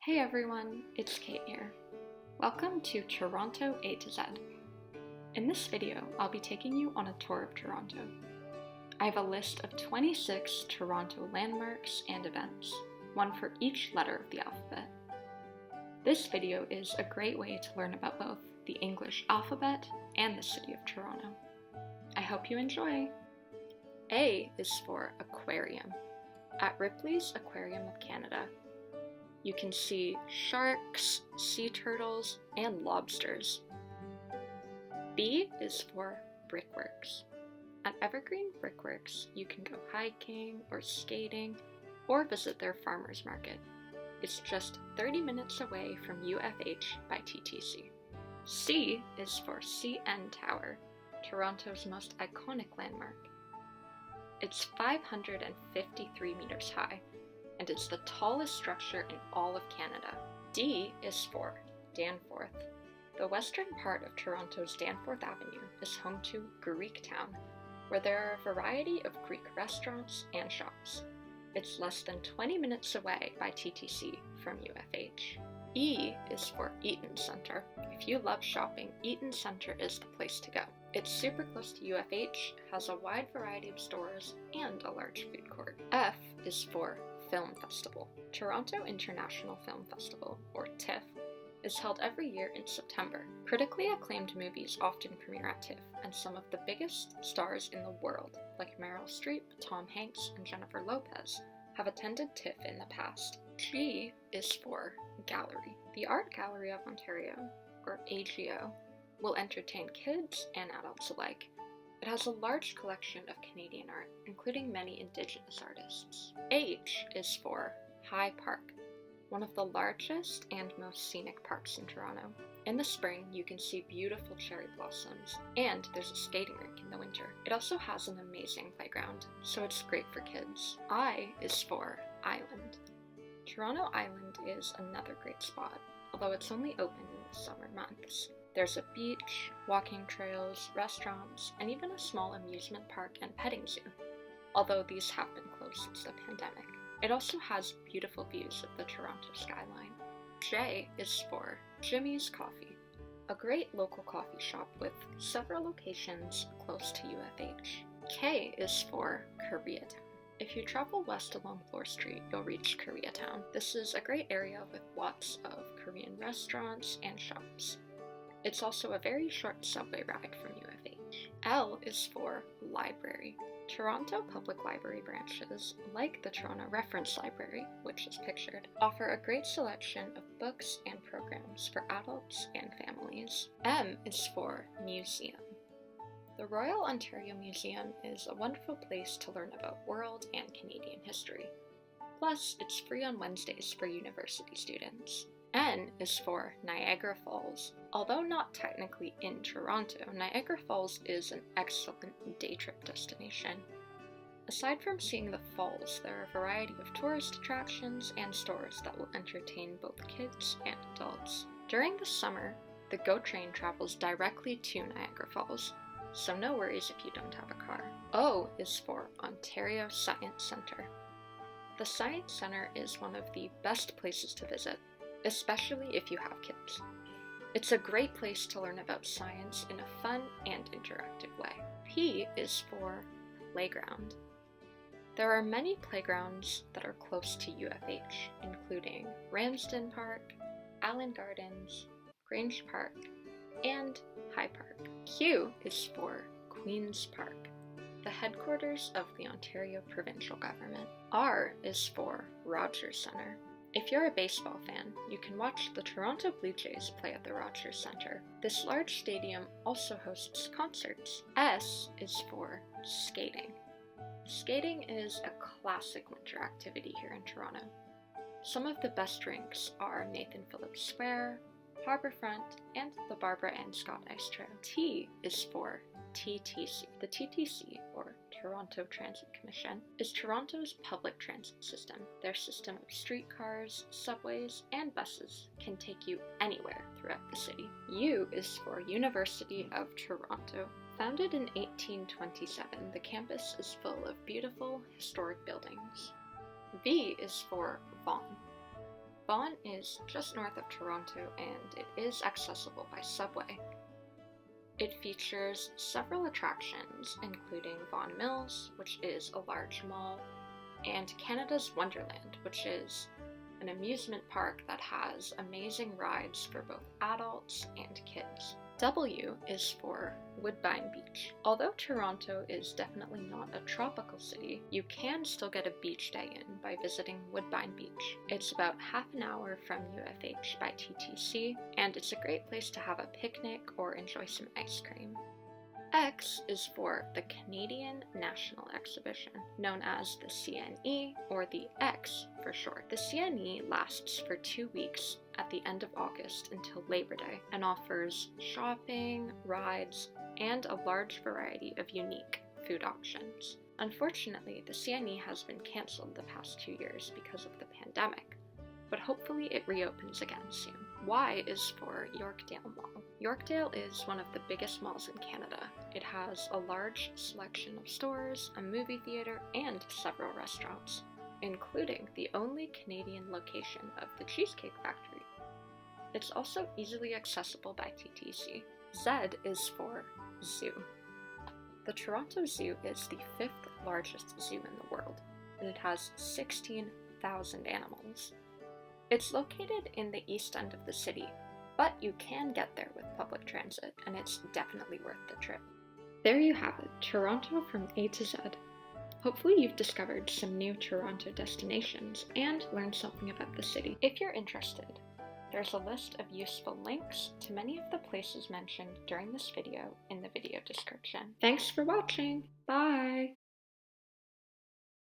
Hey everyone, it's Kate here. Welcome to Toronto A to Z. In this video, I'll be taking you on a tour of Toronto. I have a list of 26 Toronto landmarks and events, one for each letter of the alphabet. This video is a great way to learn about both the English alphabet and the city of Toronto. I hope you enjoy! A is for aquarium. At Ripley's Aquarium of Canada, you can see sharks, sea turtles, and lobsters. B is for brickworks. At Evergreen Brickworks, you can go hiking or skating or visit their farmers market. It's just 30 minutes away from UFH by TTC. C is for CN Tower, Toronto's most iconic landmark. It's 553 meters high, and it's the tallest structure in all of Canada. D is for Danforth. The western part of Toronto's Danforth Avenue is home to Koreatown, where there are a variety of Greek restaurants and shops. It's less than 20 minutes away by TTC from UFH. E is for Eaton Centre. If you love shopping, Eaton Centre is the place to go. It's super close to UFH, has a wide variety of stores, and a large food court. F is for Film Festival. Toronto International Film Festival, or TIFF, is held every year in September. Critically acclaimed movies often premiere at TIFF, and some of the biggest stars in the world, like Meryl Streep, Tom Hanks, and Jennifer Lopez, have attended TIFF in the past. G is for Gallery. The Art Gallery of Ontario, or AGO, will entertain kids and adults alike. It has a large collection of Canadian art, including many Indigenous artists. H is for High Park, one of the largest and most scenic parks in Toronto. In the spring, you can see beautiful cherry blossoms, and there's a skating rink in the winter. It also has an amazing playground, so it's great for kids. I is for Island. Toronto Island is another great spot, although it's only open in the summer months. There's a beach, walking trails, restaurants, and even a small amusement park and petting zoo, although these have been closed since the pandemic. It also has beautiful views of the Toronto skyline. J is for Jimmy's Coffee, a great local coffee shop with several locations close to UFH. K is for Koreatown. If you travel west along Bloor Street, you'll reach Koreatown. This is a great area with lots of Korean restaurants and shops. It's also a very short subway ride from UFH. L is for Library. Toronto Public Library branches, like the Toronto Reference Library, which is pictured, offer a great selection of books and programs for adults and families. M is for Museum. The Royal Ontario Museum is a wonderful place to learn about world and Canadian history. Plus, it's free on Wednesdays for university students. N is for Niagara Falls. Although not technically in Toronto, Niagara Falls is an excellent day trip destination. Aside from seeing the falls, there are a variety of tourist attractions and stores that will entertain both kids and adults. During the summer, the GO train travels directly to Niagara Falls, so no worries if you don't have a car. O is for Ontario Science Centre. The Science Centre is one of the best places to visit, especially if you have kids. It's a great place to learn about science in a fun and interactive way. P is for Playground. There are many playgrounds that are close to UFH, including Ramsden Park, Allan Gardens, Grange Park, and High Park. Q is for Queen's Park, the headquarters of the Ontario provincial government. R is for Rogers Centre. If you're a baseball fan, you can watch the Toronto Blue Jays play at the Rogers Centre. This large stadium also hosts concerts. S is for skating. Skating is a classic winter activity here in Toronto. Some of the best rinks are Nathan Phillips Square, Harbourfront, and the Barbara Ann Scott Ice Trail. T is for TTC. The TTC, or Toronto Transit Commission, is Toronto's public transit system. Their system of streetcars, subways, and buses can take you anywhere throughout the city. U is for University of Toronto. Founded in 1827, the campus is full of beautiful, historic buildings. V is for Vaughan. Vaughan is just north of Toronto and it is accessible by subway. It features several attractions, including Vaughan Mills, which is a large mall, and Canada's Wonderland, which is an amusement park that has amazing rides for both adults and kids. W is for Woodbine Beach. Although Toronto is definitely not a tropical city, you can still get a beach day in by visiting Woodbine Beach. It's about half an hour from UFH by TTC, and it's a great place to have a picnic or enjoy some ice cream. X is for the Canadian National Exhibition, known as the CNE, or the X for short. The CNE lasts for 2 weeks at the end of August until Labor Day and offers shopping, rides, and a large variety of unique food options. Unfortunately, the CNE has been cancelled the past 2 years because of the pandemic, but hopefully it reopens again soon. Y is for Yorkdale Mall. Yorkdale is one of the biggest malls in Canada. It has a large selection of stores, a movie theater, and several restaurants, including the only Canadian location of the Cheesecake Factory. It's also easily accessible by TTC. Z is for Zoo. The Toronto Zoo is the 5th largest zoo in the world, and it has 16,000 animals. It's located in the east end of the city, but you can get there with public transit, and it's definitely worth the trip. There you have it, Toronto from A to Z. Hopefully you've discovered some new Toronto destinations and learned something about the city. If you're interested, there's a list of useful links to many of the places mentioned during this video in the video description. Thanks for watching! Bye!